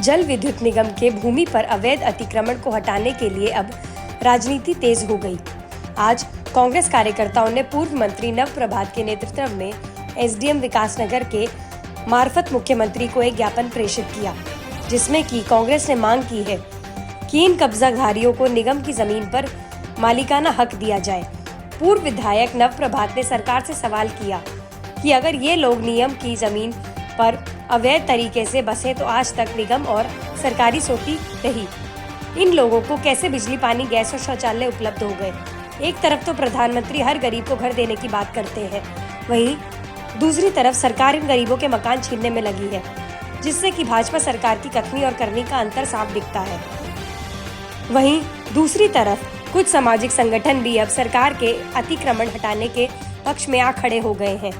जल विद्युत निगम के भूमि पर अवैध अतिक्रमण को हटाने के लिए अब राजनीति तेज हो गई। आज कांग्रेस कार्यकर्ताओं ने पूर्व मंत्री नव प्रभात के नेतृत्व में एसडीएम विकासनगर के मार्फत मुख्यमंत्री को एक ज्ञापन प्रेषित किया, जिसमें कि कांग्रेस ने मांग की है कि इन कब्जाधारियों को निगम की जमीन पर मालिकाना हक दिया जाए। पूर्व विधायक नव प्रभात ने सरकार से सवाल किया कि अगर ये लोग निगम की जमीन पर अवैध तरीके से बसे तो आज तक निगम और सरकारी सोती रही। इन लोगों को कैसे बिजली, पानी, गैस और शौचालय उपलब्ध हो गए। एक तरफ तो प्रधानमंत्री हर गरीब को घर देने की बात करते हैं, वहीं दूसरी तरफ सरकार इन गरीबों के मकान छीनने में लगी है, जिससे कि भाजपा सरकार की कथनी और करनी का अंतर साफ दिखता है। वहीं दूसरी तरफ कुछ सामाजिक संगठन भी अब सरकार के अतिक्रमण हटाने के पक्ष में आ खड़े हो गए हैं।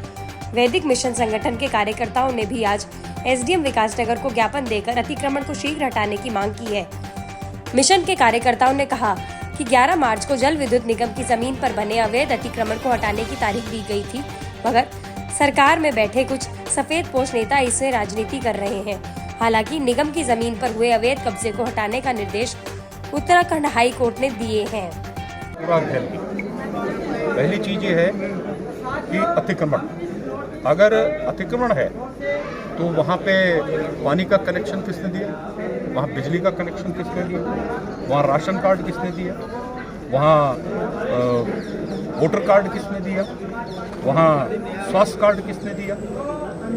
वैदिक मिशन संगठन के कार्यकर्ताओं ने भी आज एसडीएम विकासनगर को ज्ञापन देकर अतिक्रमण को शीघ्र हटाने की मांग की है। मिशन के कार्यकर्ताओं ने कहा कि 11 मार्च को जल विद्युत निगम की जमीन पर बने अवैध अतिक्रमण को हटाने की तारीख दी गई थी, मगर सरकार में बैठे कुछ सफेद-पोश नेता इससे राजनीति कर रहे हैं। हालांकि निगम की जमीन पर हुए अवैध कब्जे को हटाने का निर्देश उत्तराखंड हाई कोर्ट ने दिए हैं। पहली चीज ये है कि अतिक्रमण, अगर अतिक्रमण है तो वहाँ पे पानी का कनेक्शन किसने दिया, वहाँ बिजली का कनेक्शन किसने दिया, वहाँ राशन कार्ड किसने दिया, वहाँ वोटर कार्ड किसने दिया, वहाँ स्वास्थ्य कार्ड किसने दिया।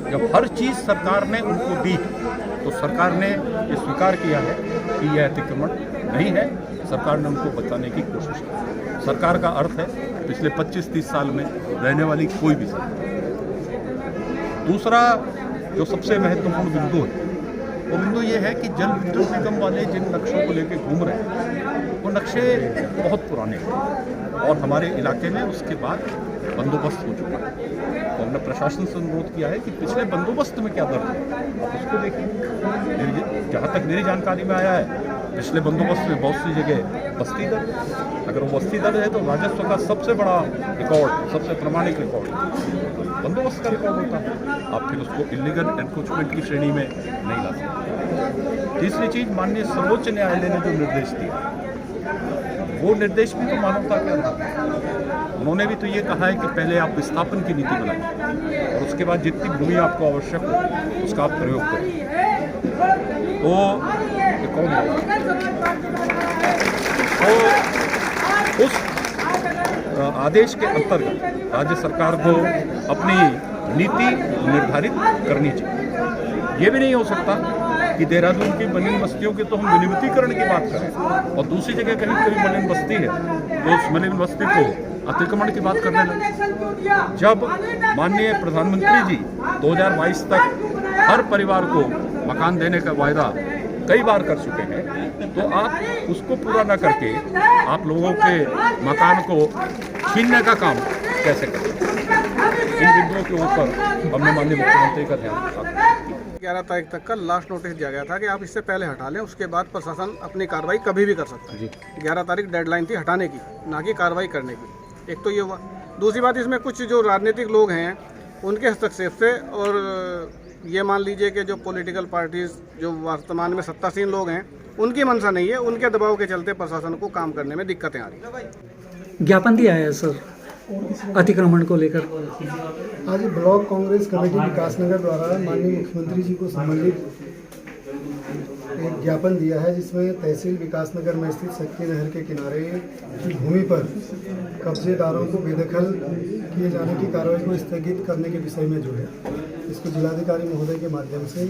जब हर चीज़ सरकार ने उनको दी तो सरकार ने ये स्वीकार किया है कि यह अतिक्रमण नहीं है। सरकार ने उनको बचाने की कोशिश की। सरकार का अर्थ है पिछले 25-30 साल में रहने वाली कोई भी सरकार। दूसरा जो सबसे महत्वपूर्ण बिंदु है वो बिंदु ये है कि जल विद्युत निगम वाले जिन नक्शों को लेकर घूम रहे हैं वो नक्शे बहुत पुराने हैं और हमारे इलाके में उसके बाद बंदोबस्त हो चुका है। तो हमने प्रशासन से अनुरोध किया है कि पिछले बंदोबस्त में क्या दर्ज है आप उसको देखिए। जहाँ तक मेरी जानकारी में आया है पिछले बंदोबस्त में बहुत सी जगह बस्ती दर, अगर वो बस्ती दर है तो राजस्व का सबसे बड़ा रिकॉर्ड, सबसे प्रमाणिक रिकॉर्ड बंदोबस्त का रिकॉर्ड होता है। आप फिर उसको इलीगल एनक्रोचमेंट की श्रेणी में नहीं ला सकते। तीसरी चीज, माननीय सर्वोच्च न्यायालय ने जो निर्देश दिया वो निर्देश भी तो मानवता के आधार पर। उन्होंने भी तो ये कहा है कि पहले आप विस्थापन की नीति बनाइए और उसके बाद जितनी भूमि आपको आवश्यक हो उसका आप प्रयोग करें। तो उस आदेश के अंतर्गत राज्य सरकार को अपनी नीति निर्धारित करनी चाहिए। ये भी नहीं हो सकता कि देहरादून की मलिन बस्तियों के तो हम विनियमितीकरण की बात करें और दूसरी जगह कहीं कोई मलिन बस्ती है तो उस मलिन बस्ती को अतिक्रमण की बात करने लगे। जब माननीय प्रधानमंत्री जी 2022 तक हर परिवार को मकान देने का वायदा कई बार कर चुके हैं, तो आप उसको पूरा न करके आप लोगों के मकान को छीनने का काम कैसे करें। इन बिंदुओं के ऊपर हमने माननीय मुख्यमंत्री का ध्यान रखा। 11 तारीख तक का लास्ट नोटिस दिया गया था कि आप इससे पहले हटा लें, उसके बाद प्रशासन अपनी कार्रवाई कभी भी कर सकता है। 11 तारीख डेडलाइन थी हटाने की, ना कि कार्रवाई करने की। एक तो ये हुआ। दूसरी बात, इसमें कुछ जो राजनीतिक लोग हैं उनके हस्तक्षेप से, और ये मान लीजिए कि जो पॉलिटिकल पार्टीज जो वर्तमान में सत्तासीन लोग हैं उनकी मंशा नहीं है, उनके दबाव के चलते प्रशासन को काम करने में दिक्कतें आ रही हैं। ज्ञापन दिया है सर अतिक्रमण को लेकर। आज ब्लॉक कांग्रेस कमेटी विकासनगर द्वारा माननीय मुख्यमंत्री जी को संबंधित एक ज्ञापन दिया है, जिसमें तहसील विकासनगर में स्थित शक्ति नहर के किनारे की भूमि पर कब्जेदारों को बेदखल किए जाने की कार्रवाई को स्थगित करने के विषय में जो है इसको जिलाधिकारी महोदय के माध्यम से